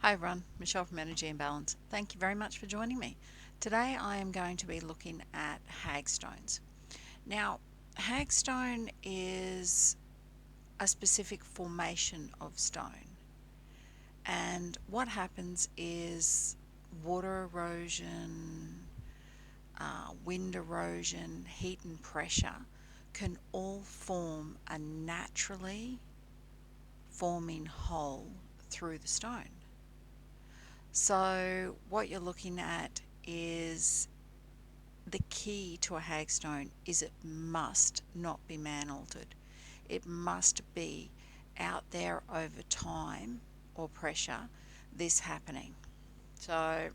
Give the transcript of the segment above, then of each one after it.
Hi everyone, Michelle from Energy and Balance. Thank you very much for joining me. Today I am going to be looking at hagstones. Now, hagstone is a specific formation of stone, and what happens is water erosion, wind erosion, heat and pressure can all form a naturally forming hole through the stone. So what you're looking at is the key to a hagstone is it must not be man altered. It must be out there over time or pressure, this happening. So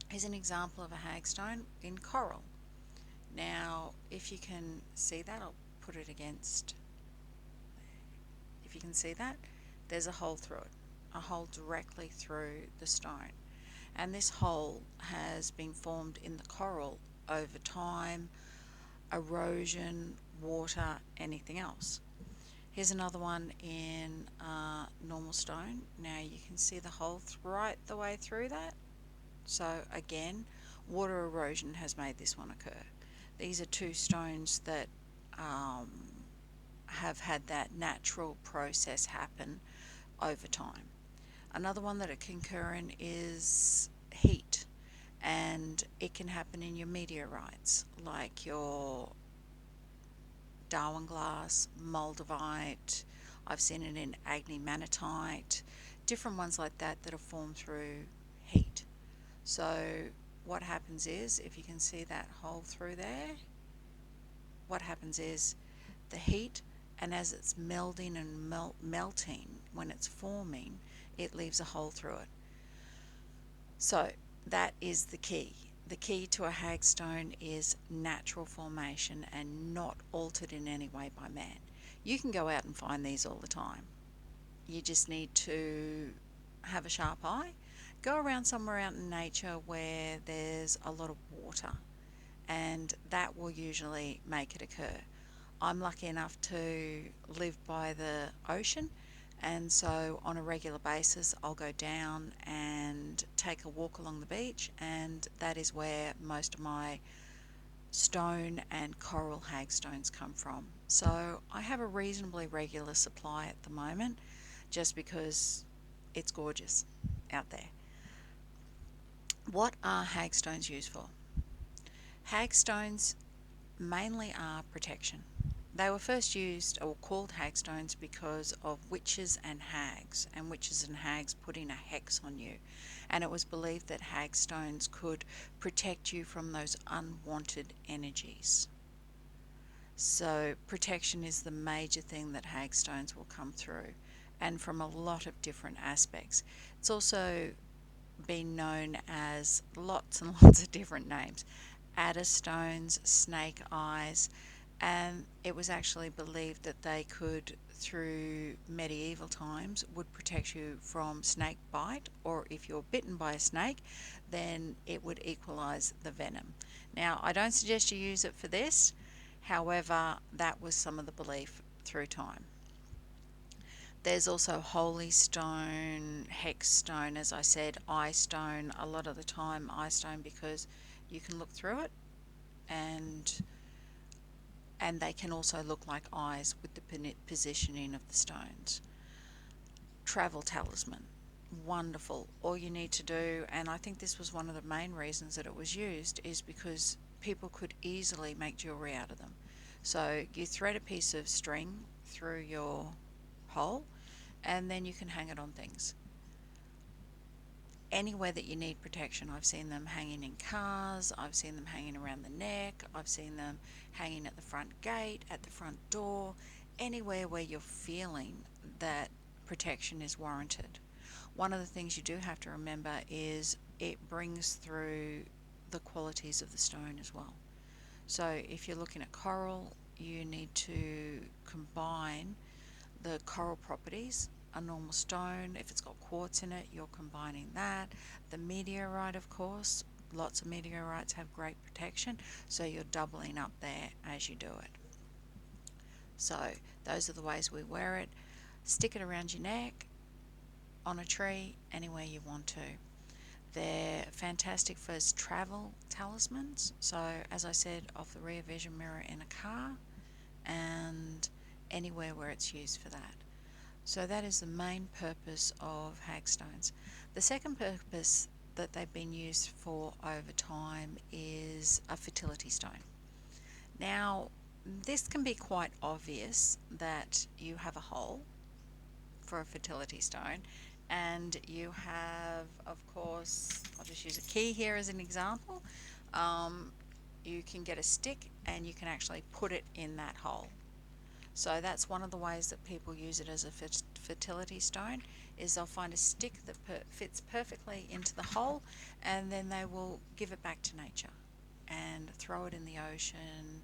here's an example of a hagstone in coral. Now if you can see that, I'll put it against, if you can see that, there's a hole through it, a hole directly through the stone. And this hole has been formed in the coral over time, erosion, water, anything else. Here's another one in normal stone. Now you can see the hole right the way through that. So again, water erosion has made this one occur. These are two stones that have had that natural process happen over time. Another one that it can occur in is heat, and it can happen in your meteorites, like your Darwin glass, moldavite. I've seen it in agni-manatite, different ones like that that are formed through heat. So what happens is, if you can see that hole through there, what happens is the heat, and as it's melding and melting, when it's forming, it leaves a hole through it. So that is the key. The key to a hagstone is natural formation and not altered in any way by man. You can go out and find these all the time. You just need to have a sharp eye. Go around somewhere out in nature where there's a lot of water, and that will usually make it occur. I'm lucky enough to live by the ocean, and so on a regular basis I'll go down and take a walk along the beach, and that is where most of my stone and coral hagstones come from. So I have a reasonably regular supply at the moment, just because it's gorgeous out there. What are hagstones used for? Hagstones mainly are protection. They were first used or called hagstones because of witches and hags putting a hex on you. And it was believed that hagstones could protect you from those unwanted energies. So protection is the major thing that hagstones will come through, and from a lot of different aspects. It's also been known as lots and lots of different names. Adder stones, snake eyes, and it was actually believed that they could, through medieval times, would protect you from snake bite, or if you're bitten by a snake, then it would equalize the venom. Now, I don't suggest you use it for this, however, that was some of the belief through time. There's also holy stone, hex stone, as I said, eye stone, a lot of the time eye stone, because you can look through it, and they can also look like eyes with the positioning of the stones. Travel talisman, wonderful. All you need to do, and I think this was one of the main reasons that it was used, is because people could easily make jewelry out of them. So you thread a piece of string through your hole, and then you can hang it on things. Anywhere that you need protection. I've seen them hanging in cars, I've seen them hanging around the neck, I've seen them hanging at the front gate, at the front door, anywhere where you're feeling that protection is warranted. One of the things you do have to remember is it brings through the qualities of the stone as well. So if you're looking at coral, you need to combine the coral properties. A normal stone, if it's got quartz in it, you're combining that. The meteorite, of course, lots of meteorites have great protection, so you're doubling up there as you do it. So those are the ways we wear it. Stick it around your neck, on a tree, anywhere you want to. They're fantastic for travel talismans. So, as I said, off the rear vision mirror in a car and anywhere where it's used for that. So, that is the main purpose of hagstones. The second purpose that they've been used for over time is a fertility stone. Now, this can be quite obvious that you have a hole for a fertility stone, and you have, of course, I'll just use a key here as an example. Um, you can get a stick and you can actually put it in that hole. So that's one of the ways that people use it as a fertility stone, is they'll find a stick that fits perfectly into the hole, and then they will give it back to nature and throw it in the ocean,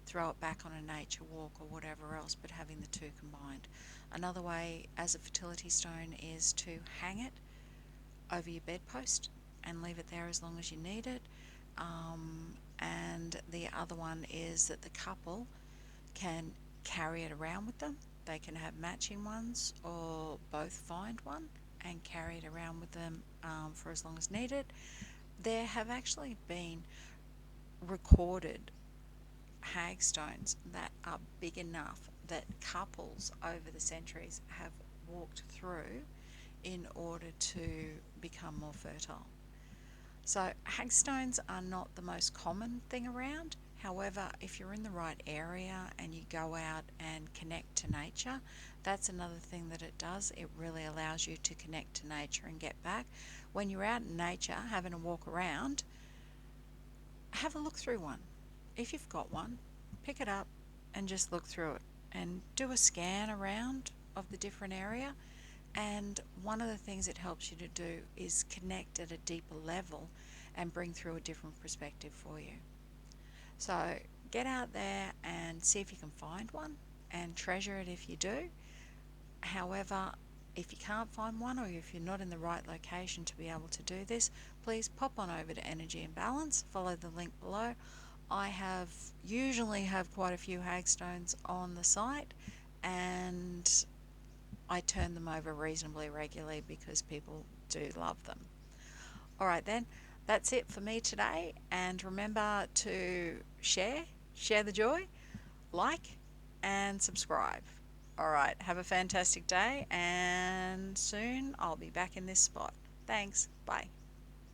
throw it back on a nature walk or whatever else, but having the two combined. Another way as a fertility stone is to hang it over your bedpost and leave it there as long as you need it. And the other one is that the couple can carry it around with them. They can have matching ones or both find one and carry it around with them for as long as needed. There have actually been recorded hagstones that are big enough that couples over the centuries have walked through in order to become more fertile. So, hagstones are not the most common thing around. However, if you're in the right area and you go out and connect to nature, that's another thing that it does. It really allows you to connect to nature and get back. When you're out in nature having a walk around, have a look through one. If you've got one, pick it up and just look through it and do a scan around of the different area. And one of the things it helps you to do is connect at a deeper level and bring through a different perspective for you. So get out there and see if you can find one and treasure it if you do. However, if you can't find one, or if you're not in the right location to be able to do this, please pop on over to Energy and Balance, follow the link below. I usually have quite a few hagstones on the site, and I turn them over reasonably regularly because people do love them. Alright then, that's it for me today, and remember to share the joy, like, and subscribe. Alright, have a fantastic day, and soon I'll be back in this spot. Thanks, bye.